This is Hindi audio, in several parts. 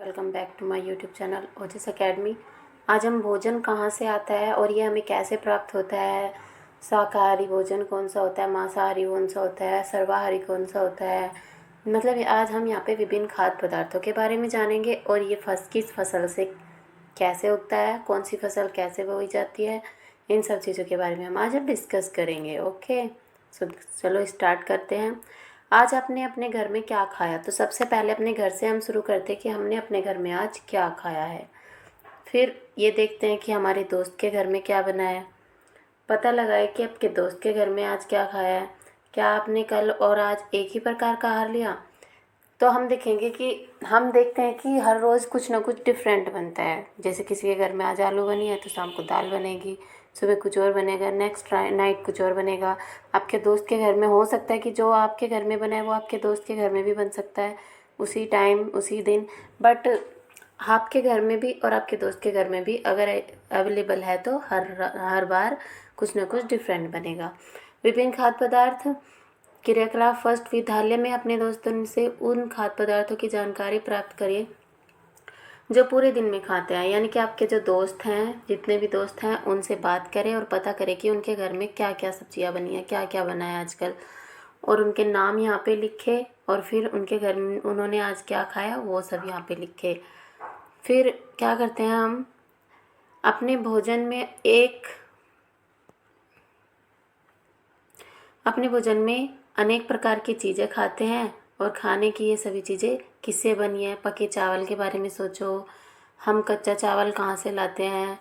Welcome back to my YouTube channel Ojas academy. आज हम भोजन कहाँ से आता है और ये हमें कैसे प्राप्त होता है, शाकाहारी भोजन कौन सा होता है, मांसाहारी कौन सा होता है, सर्वाहारी कौन सा होता है, मतलब आज हम यहाँ पे विभिन्न खाद्य पदार्थों के बारे में जानेंगे और ये किस फसल से कैसे उगता है, कौन सी फसल कैसे बोई जाती है, इन सब चीज़ों के बारे में हम आज डिस्कस करेंगे। ओके, सो चलो स्टार्ट करते हैं। आज आपने अपने घर में क्या खाया? तो सबसे पहले अपने घर से हम शुरू करते हैं कि हमने अपने घर में आज क्या खाया है। फिर ये देखते हैं कि हमारे दोस्त के घर में क्या बना है। पता लगाए कि आपके दोस्त के घर में आज क्या खाया है। क्या आपने कल और आज एक ही प्रकार का आहार लिया? तो हम देखेंगे कि हम देखते हैं कि हर रोज़ कुछ ना कुछ डिफरेंट बनता है। जैसे किसी के घर में आज आलू बनी है तो शाम को दाल बनेगी, सुबह कुछ और बनेगा, नेक्स्ट नाइट कुछ और बनेगा। आपके दोस्त के घर में हो सकता है कि जो आपके घर में बना है वो आपके दोस्त के घर में भी बन सकता है उसी टाइम उसी दिन। बट आपके घर में भी और आपके दोस्त के घर में भी अगर अवेलेबल है तो हर बार कुछ ना कुछ डिफरेंट बनेगा। विभिन्न खाद्य पदार्थ क्रियाकलाप। फर्स्ट, विद्यालय में अपने दोस्तों से उन खाद्य पदार्थों की जानकारी प्राप्त करिए जो पूरे दिन में खाते हैं। यानी कि आपके जो दोस्त हैं, जितने भी दोस्त हैं, उनसे बात करें और पता करें कि उनके घर में क्या क्या सब्जियां बनी हैं, क्या क्या बना है आजकल, और उनके नाम यहाँ पे लिखे और फिर उनके घर में उन्होंने आज क्या खाया वो सब यहाँ पे लिखे। फिर क्या करते हैं हम अपने भोजन में अपने भोजन में अनेक प्रकार की चीज़ें खाते हैं और खाने की ये सभी चीज़ें किससे बनी है। पके चावल के बारे में सोचो, हम कच्चा चावल कहाँ से लाते हैं,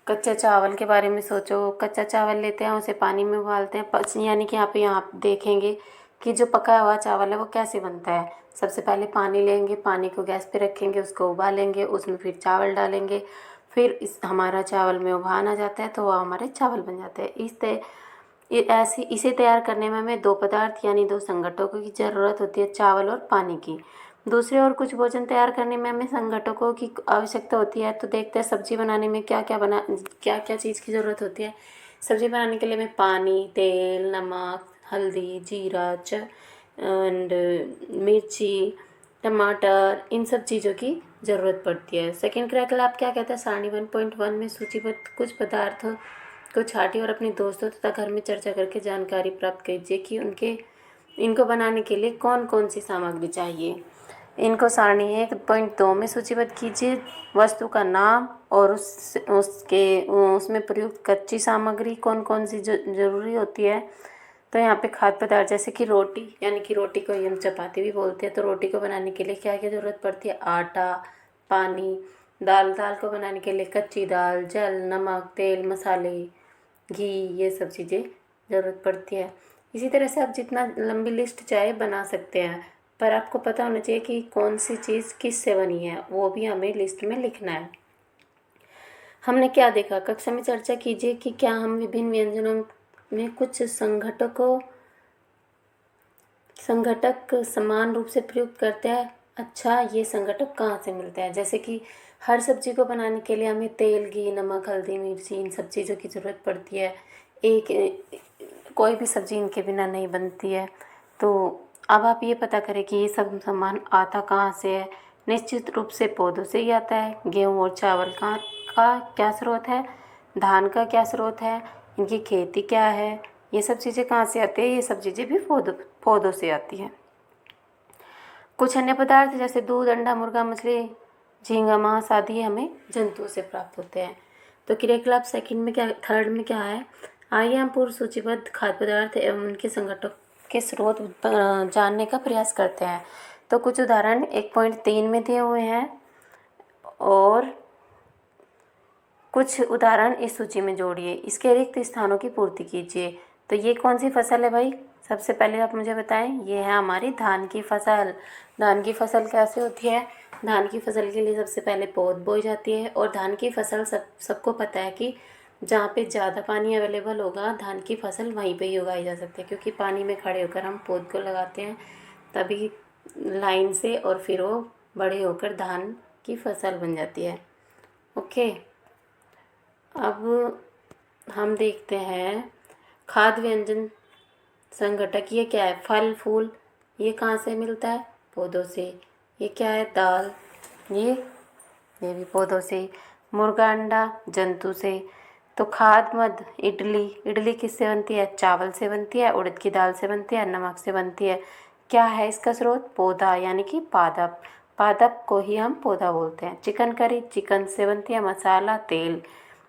कच्चे चावल के बारे में सोचो। कच्चा चावल लेते हैं, उसे पानी में उबालते हैं, यानी कि यहाँ आप देखेंगे कि जो पका हुआ चावल है वो कैसे बनता है। सबसे पहले पानी लेंगे, पानी को गैस पे रखेंगे, उसको उबालेंगे, उसमें फिर चावल डालेंगे, फिर हमारा चावल में उबाल आ जाता है तो वह हमारे चावल बन जाते हैं। इसे तैयार करने में हमें दो पदार्थ यानी दो संघटकों की ज़रूरत होती है, चावल और पानी की। दूसरे और कुछ भोजन तैयार करने में हमें संघटकों की आवश्यकता होती है। तो देखते हैं सब्जी बनाने में क्या क्या चीज़ की ज़रूरत होती है। सब्जी बनाने के लिए हमें पानी, तेल, नमक, हल्दी, जीरा, एंड मिर्ची, टमाटर, इन सब चीज़ों की ज़रूरत पड़ती है। सेकेंड क्रियाकलाप क्या कहता है? सारणी 1.1 में सूचीबद्ध कुछ पदार्थों को छाटिए और अपने दोस्तों तथा घर में चर्चा करके जानकारी प्राप्त कीजिए कि इनको बनाने के लिए कौन कौन सी सामग्री चाहिए। इनको सारणी 1.2 में सूचीबद्ध कीजिए। वस्तु का नाम और उसमें प्रयुक्त कच्ची सामग्री कौन कौन सी जरूरी होती है। तो यहाँ पे खाद्य पदार्थ जैसे कि रोटी, यानी कि रोटी को हम चपाती भी बोलते हैं। तो रोटी को बनाने के लिए क्या क्या ज़रूरत पड़ती है? आटा, पानी। दाल को बनाने के लिए कच्ची दाल, जल, नमक, तेल, मसाले, घी, ये सब चीज़ें ज़रूरत पड़ती है। इसी तरह से आप जितना लंबी लिस्ट चाहे बना सकते हैं, पर आपको पता होना चाहिए कि कौन सी चीज़ किस से बनी है, वो भी हमें लिस्ट में लिखना है। हमने क्या देखा? कक्षा में चर्चा कीजिए कि क्या हम विभिन्न व्यंजनों में कुछ संघटक समान रूप से प्रयुक्त करते हैं। अच्छा, ये संघटक कहाँ से मिलते हैं? जैसे कि हर सब्जी को बनाने के लिए हमें तेल, घी, नमक, हल्दी, मिर्ची, इन सब चीज़ों की ज़रूरत पड़ती है। कोई भी सब्ज़ी इनके बिना नहीं बनती है। तो अब आप ये पता करें कि ये सब सामान आता कहाँ से है। निश्चित रूप से पौधों से ही आता है। गेहूँ और चावल का क्या स्रोत है? धान का क्या स्रोत है? इनकी खेती क्या है? ये सब चीज़ें कहाँ से आती है? ये सब चीज़ें भी पौधों से आती हैं। कुछ अन्य पदार्थ जैसे दूध, अंडा, मुर्गा, मछली, झींगा, मांस आदि हमें जंतुओं से प्राप्त होते हैं। तो क्रियाकलाप थर्ड में क्या है? आइए हम पूर्व सूचीबद्ध खाद्य पदार्थ एवं उनके संघटक के स्रोत जानने का प्रयास करते हैं। तो कुछ उदाहरण 1.3 में दिए हुए हैं और कुछ उदाहरण इस सूची में जोड़िए। इसके रिक्त स्थानों की पूर्ति कीजिए। तो ये कौन सी फसल है भाई? सबसे पहले आप मुझे बताएं। ये है हमारी धान की फसल। धान की फसल कैसे होती है? धान की फसल के लिए सबसे पहले पौध बोई जाती है और धान की फसल सबको पता है कि जहाँ पे ज़्यादा पानी अवेलेबल होगा धान की फसल वहीं पे ही उगाई जा सकती है, क्योंकि पानी में खड़े होकर हम पौध को लगाते हैं तभी लाइन से, और फिर वो बड़े होकर धान की फसल बन जाती है। ओके, अब हम देखते हैं खाद्य व्यंजन संघटक। ये क्या है? फल फूल। ये कहाँ से मिलता है? पौधों से। ये क्या है? दाल। ये ये भी पौधों से। मुर्गा अंडा जंतु से। तो खाद्य मद इडली, इडली किससे बनती है? चावल से बनती है, उड़द की दाल से बनती है, नमक से बनती है। क्या है इसका स्रोत? पौधा यानी कि पादप। पादप को ही हम पौधा बोलते हैं। चिकन करी चिकन से बनती है। मसाला तेल,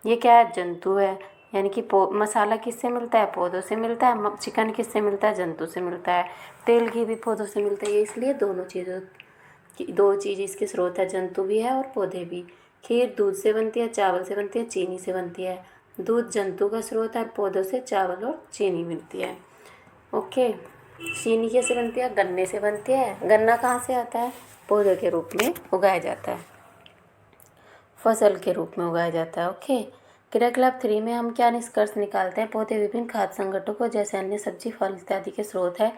ये क्या है? जंतु है। यानी कि मसाला किससे मिलता है? पौधों से मिलता है। चिकन किससे मिलता है? जंतु से मिलता है। तेल घी भी पौधों से मिलता है। इसलिए दोनों चीज़ों की, दो चीज़ इसके स्रोत है, जंतु भी है और पौधे भी। खीर दूध से बनती है, चावल से बनती है, चीनी से बनती है। दूध जंतु का स्रोत है और पौधों से चावल और चीनी मिलती है। ओके। चीनी कैसे बनती है? गन्ने से बनती है। गन्ना कहाँ से आता है? पौधे के रूप में उगाया जाता है, फसल के रूप में उगाया जाता है। ओके। क्रियाकलाप 3 में हम क्या निष्कर्ष निकालते हैं? पौधे विभिन्न खाद्य संगठकों जैसे अन्य सब्जी फल इत्यादि के स्रोत है।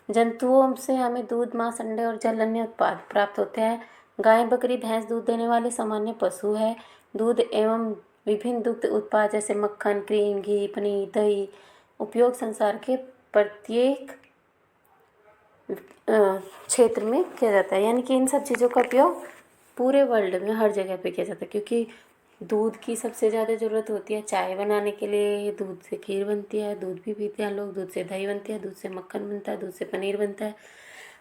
जंतुओं से हमें दूध मांस अंडे और जल अन्य उत्पाद प्राप्त होते हैं। गाय बकरी भैंस दूध देने वाले सामान्य पशु है। दूध एवं विभिन्न दुग्ध उत्पाद जैसे मक्खन क्रीम घी पनीर दही उपयोग संसार के प्रत्येक क्षेत्र में किया जाता है। यानी कि इन सब चीज़ों का उपयोग पूरे वर्ल्ड में हर जगह पे किया जाता है, क्योंकि दूध की सबसे ज़्यादा ज़रूरत होती है चाय बनाने के लिए। दूध से खीर बनती है, दूध भी पीते हैं लोग। दूध से दही बनती है, दूध से मक्खन बनता है, दूध से पनीर बनता है,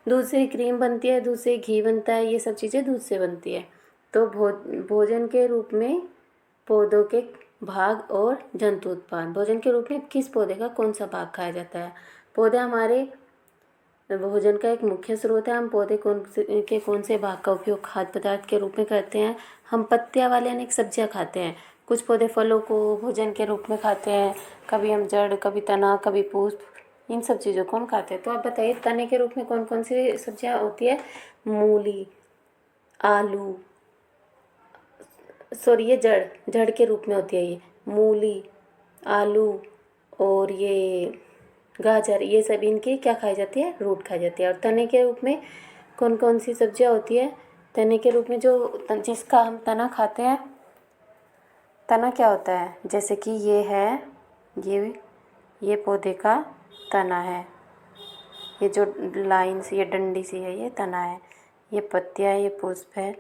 दूध से क्रीम बनती है, दूध से घी बनता है। ये सब चीज़ें दूध से बनती है। तो भोजन के रूप में पौधों के भाग और जंतु उत्पाद। भोजन के रूप में किस पौधे का कौन सा भाग खाया जाता है? पौधे हमारे भोजन का एक मुख्य स्रोत है। हम पौधे कौन से भाग का उपयोग खाद्य पदार्थ के रूप में करते हैं? हम पत्तियां वाले अनेक सब्जियां खाते हैं। कुछ पौधे फलों को भोजन के रूप में खाते हैं। कभी हम जड़, कभी तना, कभी पुष्प, इन सब चीज़ों को हम खाते हैं। तो आप बताइए तने के रूप में कौन कौन सी सब्जियां होती है? मूली, आलू, सॉरी ये जड़ के रूप में होती है। ये मूली, आलू और ये गाजर, ये सब इनकी क्या खाई जाती है? रूट खाई जाती है। और तने के रूप में कौन कौन सी सब्जियां होती है? तने के रूप में जो जिसका हम तना खाते हैं, तना क्या होता है? जैसे कि ये है, ये पौधे का तना है। ये जो लाइन सी, ये डंडी सी है, ये तना है। ये पत्तियाँ है, ये पुष्प है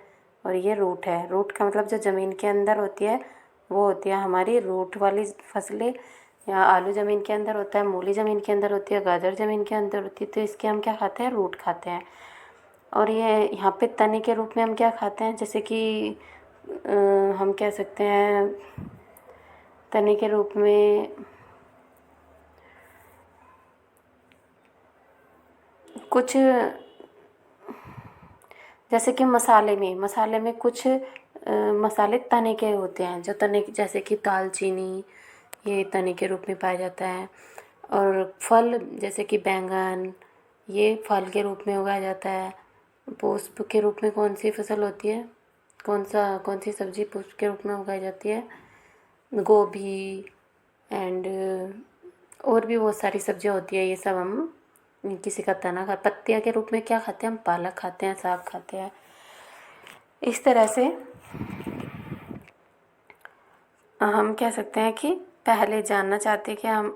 और ये रूट है। रूट का मतलब जो ज़मीन के अंदर होती है वो होती है हमारी रूट वाली फसलें। या आलू ज़मीन के अंदर होता है, मूली ज़मीन के अंदर होती है, गाजर ज़मीन के अंदर होती है। तो इसके हम क्या खाते हैं? रूट खाते हैं। और ये यहाँ पे तने के रूप में हम क्या खाते हैं? जैसे कि हम कह सकते हैं तने के रूप में कुछ, जैसे कि मसाले में कुछ मसाले तने के होते हैं, जो तने जैसे कि दालचीनी, ये तने के रूप में पाया जाता है। और फल जैसे कि बैंगन, ये फल के रूप में उगाया जाता है। पुष्प के रूप में कौन सी फसल होती है? कौन सी सब्जी पुष्प के रूप में उगाई जाती है? गोभी एंड और भी बहुत सारी सब्जियां होती है। ये सब हम किसी का तना खा। पत्तियाँ के रूप में क्या खाते हैं? हम पालक खाते हैं, साग खाते हैं। इस तरह से हम कह सकते हैं कि पहले जानना चाहते हैं कि हम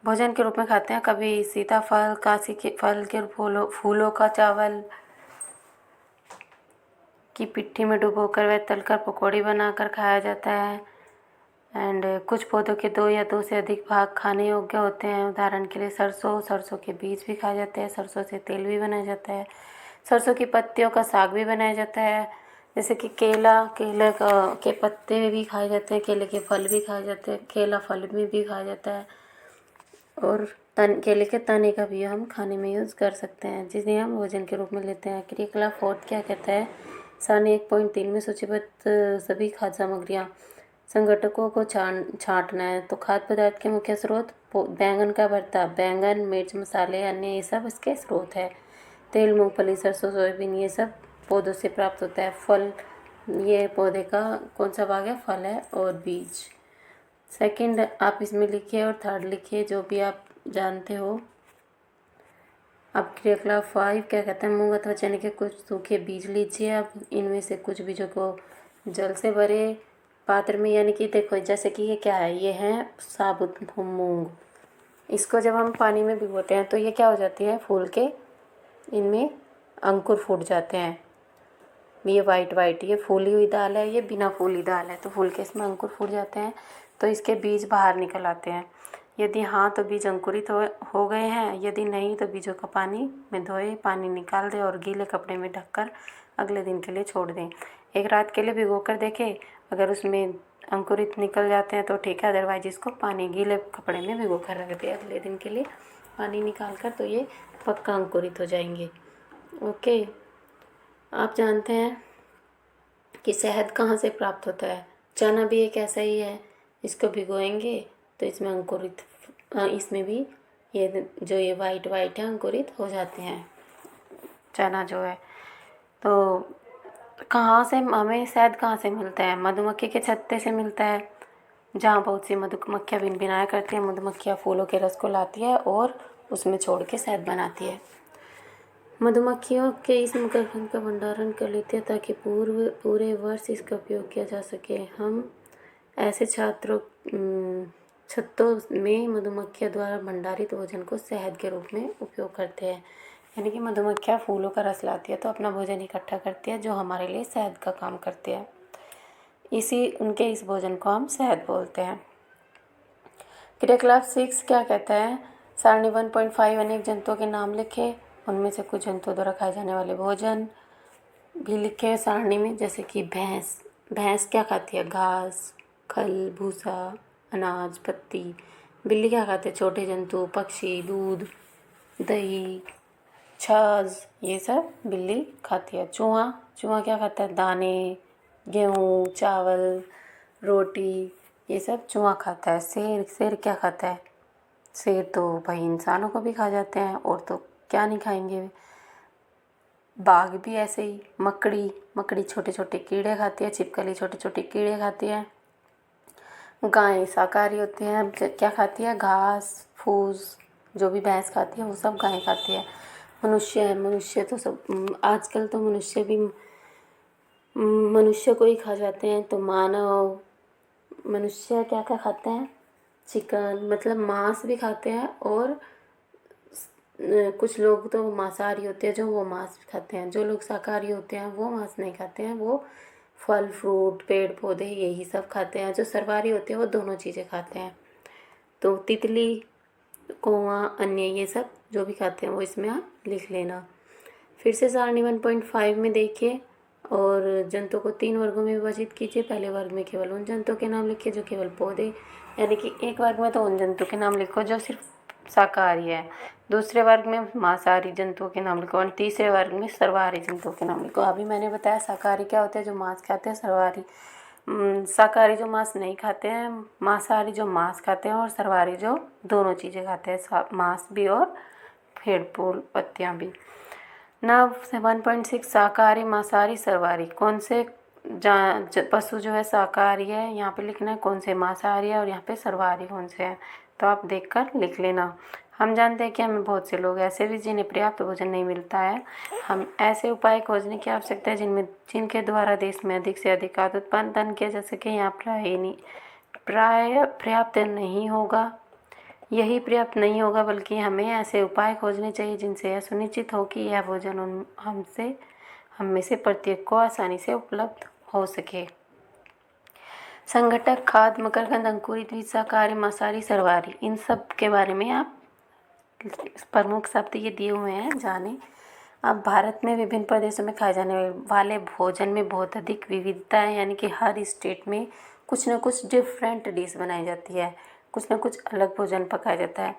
भोजन के रूप में खाते हैं। कभी सीताफल, काशी के फल के फूलों का चावल की पिट्ठी में डुबोकर व तलकर पकौड़ी बनाकर खाया जाता है। एंड कुछ पौधों के 2 या 2 से अधिक भाग खाने योग्य होते हैं। उदाहरण के लिए सरसों के बीज भी खाए जाते हैं। सरसों से तेल भी बनाया जाता है। सरसों की पत्तियों का साग भी बनाया जाता है। जैसे कि केले के पत्ते भी खाए जाते हैं। केले के फल भी खाए जाते हैं। केला फल में भी खाया जाता है। और केले के तने का भी हम खाने में यूज़ कर सकते हैं, जिन्हें हम भोजन के रूप में लेते हैं। क्रियाकलाप 4 क्या कहता है? सारणी 1.3 में सूचीबद्ध सभी खाद्य सामग्रियाँ संगठकों को छांटना है। तो खाद्य पदार्थ के मुख्य स्रोत बैंगन का भरता, बैंगन मिर्च मसाले अन्य, ये सब इसके स्रोत है। तेल मूंगफली सरसों सोयाबीन, ये सब पौधों से प्राप्त होता है। फल, ये पौधे का कौन सा भाग है? फल है और बीज। सेकंड आप इसमें लिखिए और थर्ड लिखिए जो भी आप जानते हो। अब क्रियाकलाप 5 क्या कहते हैं? मूंग अथवा चने के कुछ सूखे बीज लीजिए। अब इनमें से कुछ बीजों को जल से भरे पात्र में, यानी कि देखो जैसे कि ये क्या है? ये है साबुत मूंग। इसको जब हम पानी में भिगोते हैं तो ये क्या हो जाती है? फूल के इनमें अंकुर फूट जाते हैं। ये वाइट वाइट ये फूली हुई दाल है, ये बिना फूली दाल है। तो फूल के इसमें अंकुर फूट जाते हैं तो इसके बीज बाहर निकल आते हैं। यदि हाँ तो बीज अंकुरित हो गए हैं, यदि नहीं तो बीजों का पानी में धोए, पानी निकाल दें और गीले कपड़े में ढककर अगले दिन के लिए छोड़ दें। एक रात के लिए भिगो कर देखें, अगर उसमें अंकुरित निकल जाते हैं तो ठीक है, अदरवाइज इसको पानी गीले कपड़े में भिगो कर रख दें अगले दिन के लिए पानी निकाल कर, तो ये पक्का अंकुरित हो जाएंगे। ओके, आप जानते हैं कि शहद कहाँ से प्राप्त होता है? चना भी एक ऐसा ही है, इसको भिगोएंगे तो इसमें अंकुरित इसमें भी ये वाइट वाइट है अंकुरित हो जाते हैं चना जो है। तो कहाँ से हमें शहद कहाँ से मिलता है? मधुमक्खी के छत्ते से मिलता है, जहाँ बहुत सी मधुमक्खियाँ भिनभिनाया करती हैं। मधुमक्खियाँ फूलों के रस को लाती है और उसमें छोड़ के शहद बनाती है। मधुमक्खियों के इस मकरखंड का भंडारण कर लेते हैं ताकि पूरे वर्ष इसका उपयोग किया जा सके। हम ऐसे छत्तों में मधुमक्खियों द्वारा भंडारित भोजन को शहद के रूप में उपयोग करते हैं। यानी कि मधुमक्खियाँ फूलों का रस लाती है तो अपना भोजन इकट्ठा करती है, जो हमारे लिए शहद का काम करती है। उनके इस भोजन को हम शहद बोलते हैं। क्रियाकलाप 6 क्या कहता है? सारणी 1.5 अनेक जंतुओं के नाम लिखे, उनमें से कुछ जंतुओं द्वारा खाए जाने वाले भोजन भी लिखे सारणी में, जैसे कि भैंस क्या खाती है? घास, खल, भूसा, अनाज, पत्ती। बिल्ली क्या खाते हैं? छोटे जंतु, पक्षी, दूध, दही, छाछ, ये सब बिल्ली खाती है। चूहा क्या खाता है? दाने, गेहूँ, चावल, रोटी, ये सब चूहा खाता है। शेर क्या खाता है? शेर तो भाई इंसानों को भी खा जाते हैं, और तो क्या नहीं खाएंगे। बाघ भी ऐसे ही। मकड़ी छोटे छोटे कीड़े खाती है। छिपकली छोटे छोटे कीड़े खाती है। गाय शाकाहारी होती हैं, क्या खाती है? घास फूस। जो भी भैंस खाती है वो सब गाय खाती है। मनुष्य तो सब आजकल तो मनुष्य को ही खा जाते हैं। तो मनुष्य क्या क्या खाते हैं? चिकन, मतलब मांस भी खाते हैं, और कुछ लोग तो मांसाहारी होते हैं जो वो मांस भी खाते हैं। जो लोग शाकाहारी होते हैं वो मांस नहीं खाते हैं, वो फल फ्रूट पेड़ पौधे यही सब खाते हैं। जो सर्वाहारी होते हैं वो दोनों चीज़ें खाते हैं। तो तितली, कौवा, अन्य ये सब जो भी खाते हैं वो इसमें आप लिख लेना। फिर से सारणी 1.5 में देखिए, और जंतुओं को 3 वर्गों में विभाजित कीजिए। पहले वर्ग में केवल उन जंतुओं के नाम लिखिए जो केवल पौधे, यानी कि एक वर्ग में तो उन जंतुओं के नाम लिखो जो सिर्फ शाकाहारी है, दूसरे वर्ग में मांसाहारी जंतुओं के नाम लिखो, और तीसरे वर्ग में सर्वाहारी जंतुओं के नाम लिखो। अभी मैंने बताया शाकाहारी क्या होते हैं? जो मांस खाते हैं। शाकाहारी जो मांस नहीं खाते हैं। मांसाहारी जो मांस खाते हैं, और सर्वाहारी जो दोनों चीज़ें खाते हैं, मांस भी और पेड़ फूल पत्तियाँ भी। नाव 1.6 शाकाहारी, मांसाहारी, सर्वाहारी। कौन से पशु जो है शाकाहारी है, यहाँ पे लिखना है। कौन से मांसाहारी है, और यहाँ पे सर्वाहारी कौन से हैं, तो आप देखकर लिख लेना। हम जानते हैं कि हमें बहुत से लोग ऐसे भी जिन्हें पर्याप्त भोजन नहीं मिलता है। हम ऐसे उपाय खोजने की आवश्यकता है जिनके द्वारा देश में अधिक से अधिक खाद्य उत्पादन किया जा सके। यहाँ प्राय पर्याप्त नहीं होगा, यही पर्याप्त नहीं होगा, बल्कि हमें ऐसे उपाय खोजने चाहिए जिनसे यह सुनिश्चित हो कि यह भोजन हम में से प्रत्येक को आसानी से उपलब्ध हो सके। संघटक, खाद्य, मकरंद, अंकुरित बीज, शाकाहारी, मांसाहारी, सर्वाहारी, इन सब के बारे में आप प्रमुख शब्द ये दिए हुए हैं, जाने। अब भारत में विभिन्न प्रदेशों में खाए जाने वाले भोजन में बहुत अधिक विविधता है, यानी कि हर स्टेट में कुछ न कुछ डिफरेंट डिश बनाई जाती है, कुछ न कुछ अलग भोजन पकाया जाता है।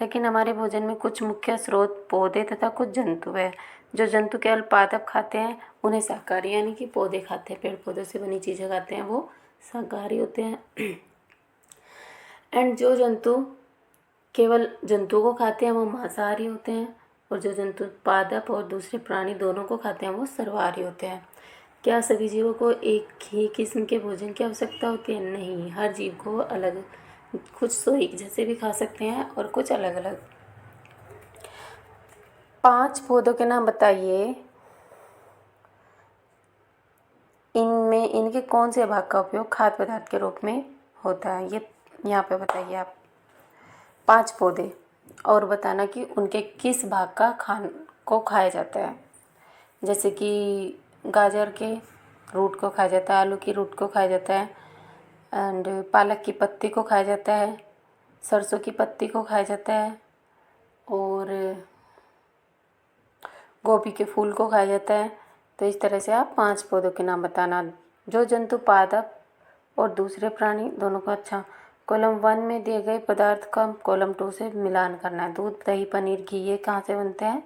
लेकिन हमारे भोजन में कुछ मुख्य स्रोत पौधे तथा कुछ जंतु है। जो जंतु केवल पादप खाते हैं उन्हें शाकाहारी, यानी कि पौधे खाते हैं, पेड़ पौधों से बनी चीज़ें खाते हैं, वो शाकाहारी होते हैं। एंड जो जंतु केवल जंतुओं को खाते हैं वो मांसाहारी होते हैं, और जो जंतु पादप और दूसरे प्राणी दोनों को खाते हैं वो सर्वाहारी होते हैं। क्या सभी जीवों को एक ही किस्म के भोजन की आवश्यकता होती है? नहीं, हर जीव को अलग, कुछ तो एक जैसे भी खा सकते हैं और कुछ अलग अलग। 5 पौधों के नाम बताइए, इनमें इनके कौन से भाग का उपयोग खाद्य पदार्थ के रूप में होता है? ये यहाँ पे बताइए आप 5 पौधे, और बताना कि उनके किस भाग का को खाया जाता है। जैसे कि गाजर के रूट को खाया जाता है, आलू की रूट को खाया जाता है, एंड पालक की पत्ती को खाया जाता है, सरसों की पत्ती को खाया जाता है, और गोभी के फूल को खाया जाता है। तो इस तरह से आप 5 पौधों के नाम बताना। जो जंतु पादप और दूसरे प्राणी दोनों का अच्छा। कॉलम 1 में दिए गए पदार्थ का कॉलम 2 से मिलान करना है। दूध, दही, पनीर, घी ये कहाँ से बनते हैं?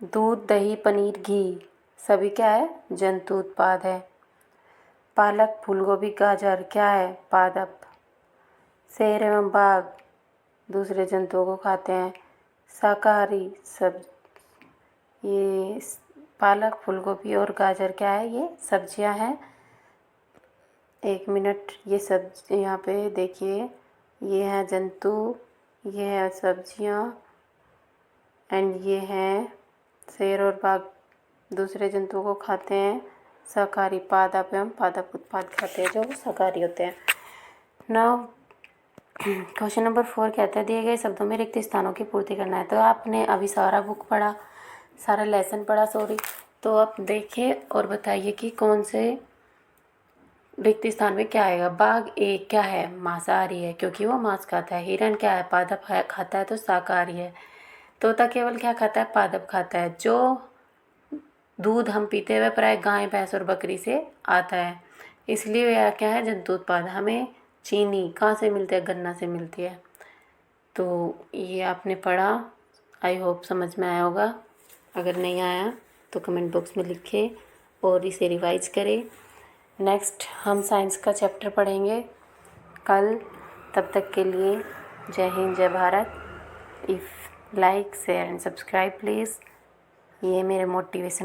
दूध, दही, पनीर, घी सभी क्या है? जंतु उत्पाद है। पालक, फूलगोभी, गाजर क्या है? पादप। शेर एवं बाघ दूसरे जंतुओं को खाते हैं। शाकाहारी सब ये पालक, फूलगोभी और गाजर क्या है? ये सब्जियां हैं। 1 मिनट, ये सब यहाँ पे देखिए, ये है जंतु, ये है सब्जियां, एंड ये है शेर और बाघ दूसरे जंतुओं को खाते हैं। शाकाहारी पादप एवं पादप उत्पाद खाते हैं जो शाकाहारी होते हैं। नाउ क्वेश्चन नंबर 4 कहता है दिए गए शब्दों में रिक्त स्थानों की पूर्ति करना है। तो आपने अभी सारा बुक पढ़ा, सारा लेसन पढ़ा, सॉरी। तो आप देखिए और बताइए कि कौन से रिक्त स्थान में क्या आएगा। बाघ एक क्या है? मांसाहारी है क्योंकि वो मांस खाता है। हिरण क्या है? पादप खाता है तो शाकाहारी है। तोता केवल क्या खाता है? पादप खाता है। जो दूध हम पीते हुए प्राय गाय, भैंस और बकरी से आता है, इसलिए यह क्या है? जंतु उत्पाद। हमें चीनी कहाँ से मिलती है? गन्ना से मिलती है। तो ये आपने पढ़ा, आई होप समझ में आया होगा। अगर नहीं आया तो कमेंट बॉक्स में लिखें और इसे रिवाइज करें। नेक्स्ट हम साइंस का चैप्टर पढ़ेंगे कल। तब तक के लिए जय हिंद, जय Bharat. If like, share and subscribe please. ये मेरे मोटिवेशन